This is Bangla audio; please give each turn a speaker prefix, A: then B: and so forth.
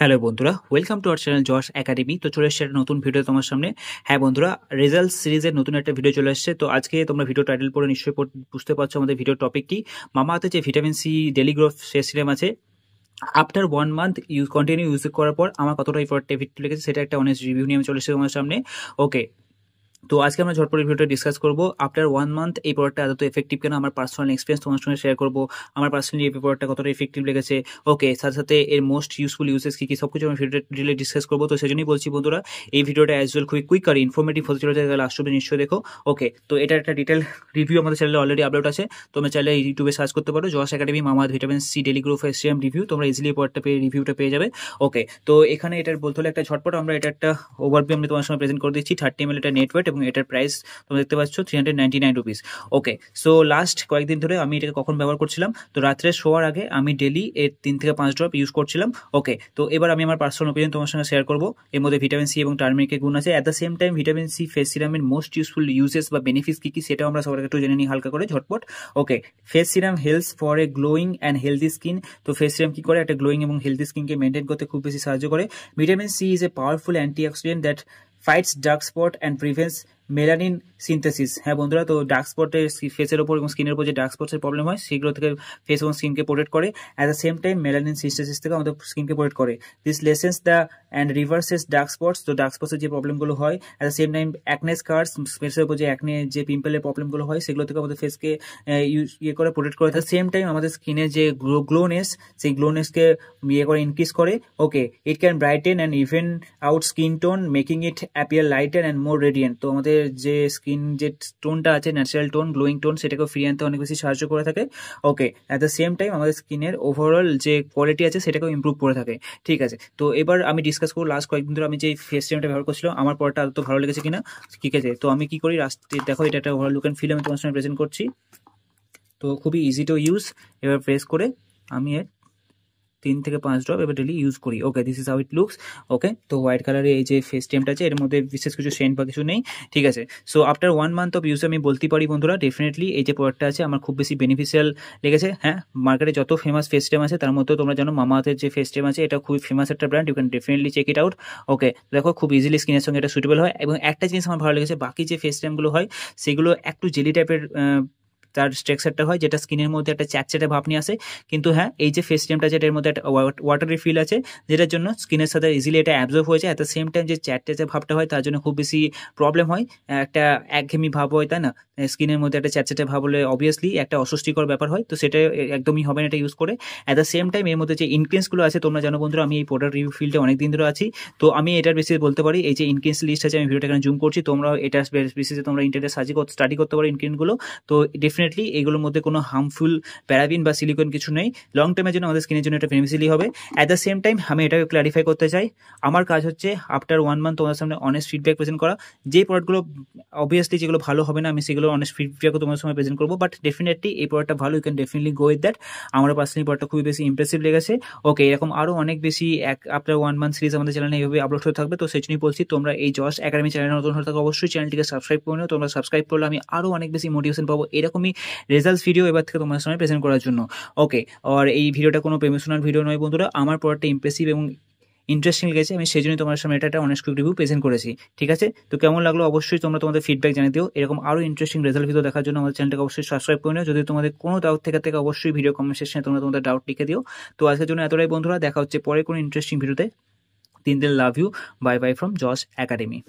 A: হ্যালো বন্ধুরা, welcome to our channel Josh academy. তো চলে এসছে একটা নতুন ভিডিও তোমার সামনে। হ্যাঁ বন্ধুরা, রেজাল্ট সিরিজের নতুন একটা ভিডিও চলে এসছে। তো আজকে তোমরা ভিডিও টাইটেল পড়ে নিশ্চয়ই বুঝতে পারছো আমাদের ভিডিও টপিক কি। মামাআর্থে যে vitamin C daily growth face serum আছে, আফটার 1 মান্থ কন্টিনিউ ইউজ করার পর আমার কতটা এফেক্টিভ লেগেছে সেটা একটা অনেস্ট রিভিউ নিয়ে আমি চলে এসেছি তোমার সামনে। ওকে, তো আজকে আমরা ঝটপট ভিডিওটা ডিসকাস করবো আফটার 1 মান্থ এই প্রোডাক্টটা এত এফেক্টিভ কেন, আমার পার্সোনাল এক্সপিরিয়েন্স তোমার সঙ্গে শেয়ার করবো, আমার পার্সোনালি এই প্রোডাক্টটা কতটা এফেক্টিভ লেগেছে। ওকে, সাথে সাথে এর মোস্ট ইউজফুল ইউজেস কি সব কিছু আমি ভিডিওটা ডিটেইলে ডিসকাস করবো। তো সেজন্যই বলছি বন্ধুরা, এই ভিডিওটা অ্যাজ ওয়েল খুবই কুইক আর ইনফরমেটিভ হতে চলেছে, লাস্ট অব্দি নিশ্চয়ই দেখো। ওকে, তো এটা একটা ডিটেল রিভিউ আমাদের চ্যানেলে অলরেডি আপলোড আছে, তোমরা চাইলে ইউটিউবে সার্চ করতে পারো Josh academy Mamaearth vitamin C daily growth face serum review, তোমরা ইজিলি প্রোডাক্টটা পেয়ে রিভিউটা পেয়ে যাবে। ওকে, তো এখানে এটার বলতে হলে একটা ঝটপট আমরা এটা একটা ওভারভিউ আমি তোমার সঙ্গে প্রেজেন্ট করে দিচ্ছি। 30 ml এটা নেট ওয়েট এবং এটার প্রাইস তোমরা দেখতে পাচ্ছ 399 রুপিস। ওকে, সো লাস্ট কয়েকদিন ধরে আমি এটাকে কখন ব্যবহার করছিলাম, তো রাত্রে শোয়ার আগে আমি ডেলি এর 3 থেকে 5 ড্রপ ইউজ করছিলাম। ওকে, তো এবার আমি আমার পার্সোনাল ওপিনিয়ন তোমার সঙ্গে শেয়ার করবো। এর মধ্যে ভিটামিন সি এবং টার্মেরিকের গুণ আছে। At the same time vitamin C face সিরামের মোস্ট ইউজফুল ইউজেস বা বেনিফিটস কি কি সেটাও আমরা সবার একটু জেনে নিই হালকা করে ঝটপট। Okay, face serum helps for a glowing and healthy skin. তো ফেস সিরাম কি করে, একটা গ্লোয়িং এবং হেলদি স্কিনকে মেনটেন করতে খুব বেশি সাহায্য করে। Vitamin C is a powerful antioxidant that fights dark spot and prevents melanin synthesis. হ্যাঁ বন্ধুরা, তো ডার্ক স্পটের ফেসের ওপর এবং স্কিনের উপর যে ডার্ক স্পটের প্রবলেম হয় সেগুলো থেকে ফেস এবং স্কিনকে প্রোটেক্ট করে। At the same time melanin synthesis থেকে আমাদের স্কিনকে প্রোটেক্ট করে। This lessens the and reverses dark spots. তো ডার্ক স্পটসের যে প্রবলেমগুলো হয়, at the same time acne scars, ফেসের উপর যে অ্যাকনে যে পিম্পলের প্রবলেমগুলো হয় সেগুলো থেকে আমাদের ফেসকে ইয়ে করে প্রোটেক্ট করে। অ্যাট দ্য সেম টাইম আমাদের স্কিনের যে গ্লোনেস, সেই গ্লোনেসকে ইয়ে করে ইনক্রিজ করে। Okay, it can brighten and even out skin tone making it appear lighter and more radiant. তো আমাদের যে স্কিন যে টোনটা আছে, ন্যাচারাল টোন, গ্লোয়িং টোন, সেটাকে ফিরিয়ে আনতে অনেক বেশি সাহায্য করে থাকে। ওকে, অ্যাট দ্য সেম টাইম আমাদের স্কিনের ওভারঅল যে কোয়ালিটি আছে সেটাকেও ইমপ্রুভ করে থাকে। ঠিক আছে, তো এবার আমি ডিসকাস করবো লাস্ট কয়েকদিন ধরে আমি যে ফেস সিরামটা ব্যবহার করছিলাম আমার পরটা এত ভালো লেগেছে কিনা। ঠিক আছে, তো আমি কি করি, দেখো এটা একটা ওভারঅল লুক অ্যান্ড ফিল আমি তোমার সামনে প্রেজেন্ট করছি। তো খুবই ইজি টু ইউজ। এবার প্রেস করে আমি 3 থেকে 5 ড্রপ এবার ডেলি ইউজ করি। Okay, this is how it looks. Okay, তো হোয়াইট কালারের এই যে ফেস ক্রিমটা আছে এর মধ্যে বিশেষ কিছু সেন্ট বা কিছু নেই। ঠিক আছে, so after 1 month of use আমি বলতে পারি বন্ধুরা, ডেফিনেটলি এই যে প্রোডাক্টটা আছে আমার খুব বেশি বেনিফিশিয়াল লেগেছে। হ্যাঁ, মার্কেটে যত ফেমাস ফেস ক্রিম আছে তার মধ্যেও তোমরা জানো মামাআর্থের যে ফেস ক্রিম আছে এটা খুবই ফেমাস একটা brand, you can definitely check it out. Okay, দেখো খুব ইজিলি স্কিনের সঙ্গে এটা সুটেবল হয়। এবং একটা জিনিস আমার ভালো লেগেছে, বাকি যে ফেস ক্রিমগুলো হয় সেগুলো একটু জেলি টাইপের তার স্ট্রাকচারটা হয়, যেটা স্কিনের মধ্যে একটা চ্যাটচ্যাটে ভাব নিয়ে আসে। কিন্তু হ্যাঁ, এই যে ফেস ক্রিমটা যেটা এর মধ্যে একটা ওয়াটারি ফিল আছে, যেটার জন্য স্কিনের সাথে ইজিলি এটা অ্যাবজর্ব হয়ে যায়। অ্যাট দ্য সেম টাইম যে চ্যাটচ্যাটে ভাবটা হয় তার জন্য খুব বেশি প্রবলেম হয়, একটা একঘেয়েমি ভাব হয়, তাই না? স্কিনের মধ্যে একটা চ্যাটচ্যাটে ভাব হলে অবভিয়াসলি একটা অস্বস্তিকর ব্যাপার হয়, তো সেটা একদমই হবে না এটা ইউজ করে। অ্যাট দ্য সেম টাইম এর মধ্যে যে ইনগ্রিডিয়েন্টসগুলো আছে, তোমরা জানো বন্ধুরা আমি এই প্রোডাক্ট রিভিউ ফিল্ডে অনেক দিন ধরে আছি, তো আমি এটার বেসিসে বলতে পারি এই যে ইনগ্রিডিয়েন্টস লিস্ট আছে আমি ভিডিওটা এখানে জুম করছি, তোমরা এটার বেসিসে তোমরা ইন্টারনেটে স্টাডি করতে পারো ইনগ্রিডিয়েন্টগুলো। তো ডেফিনেটলি এগুলোর মধ্যে কোনো হার্মফুল প্যারাবিন বা সিলিকন কিছু নেই, লং টাইমের জন্য আমাদের স্কিনের জন্য এটা বেনিফিশিয়ালি হবে। অ্যাট দ্য সেম টাইম আমি এটাকে ক্ল্যারিফাই করতে চাই, আমার কাজ হচ্ছে আফটার 1 মান্থ তোমাদের সামনে অনেস্ট ফিডব্যাক প্রেজেন্ট করা। যে প্রোডাক্টগুলো অবভিয়াসলি যেগুলো ভালো হবে না আমি সেগুলো অনেস্ট ফিডব্যাকও তোমার সময় প্রেজেন্ট করবো, বাট ডেফিনেটলি এই প্রোডাক্টটা ভালো, you can definitely go with that. আমার পার্সোনালি প্রোডাক্টটা খুবই বেশি ইমপ্রেসিভ লেগেছে। ওকে, এরকম আরও অনেক বেশি আফটার 1 মান্থ সিরিজ আমাদের চ্যানেলে এইভাবে আপলোড হতে থাকবে। তো সেই জন্যই বলছি তোমরা এই জশ একাডেমি চ্যানেলে নতুন হয়ে থাকো অবশ্যই চ্যানেলটিকে সাবস্ক্রাইব করে নিও। তোমরা সাবস্ক্রাইব করলে আমি আরও অনেক বেশি মোটিভেশন পাবো এরকমই রেজাল্টস ভিডিও এবার থেকে তোমার সামনে প্রেজেন্ট করার জন্য। ওকে, আর এই ভিডিওটা কোনো প্রমোশনাল ভিডিও নয় বন্ধুরা, আমার প্রোডাক্টটা ইমপ্রেসিভ এবং ইন্টারেস্টিং লেগেছে, আমি সেই জন্যই তোমার সামনে এটা অনেক কুইক রিভিউ প্রেজেন্ট করেছি। ঠিক আছে, তো কেমন লাগলো অবশ্যই তোমরা তোমাদের ফিডব্যাক জানিয়ে দিও। এরকম আরও ইন্টারেস্টিং রেজাল্ট ভিডিও দেখার জন্য আমাদের চ্যানেলটাকে অবশ্যই সাবস্ক্রাইব করে নিও। যদি তোমাদের কোনো ডাউট থেকে অবশ্যই ভিডিও কমেন্ট সেকশনে তোমরা তোমাদের ডাউট লিখে দিও। তো আজকের জন্য এতটাই বন্ধুরা, দেখা হচ্ছে পরে কোনো ইন্টারেস্টিং ভিডিওতে। তিন দিন love you, bye bye from Josh academy.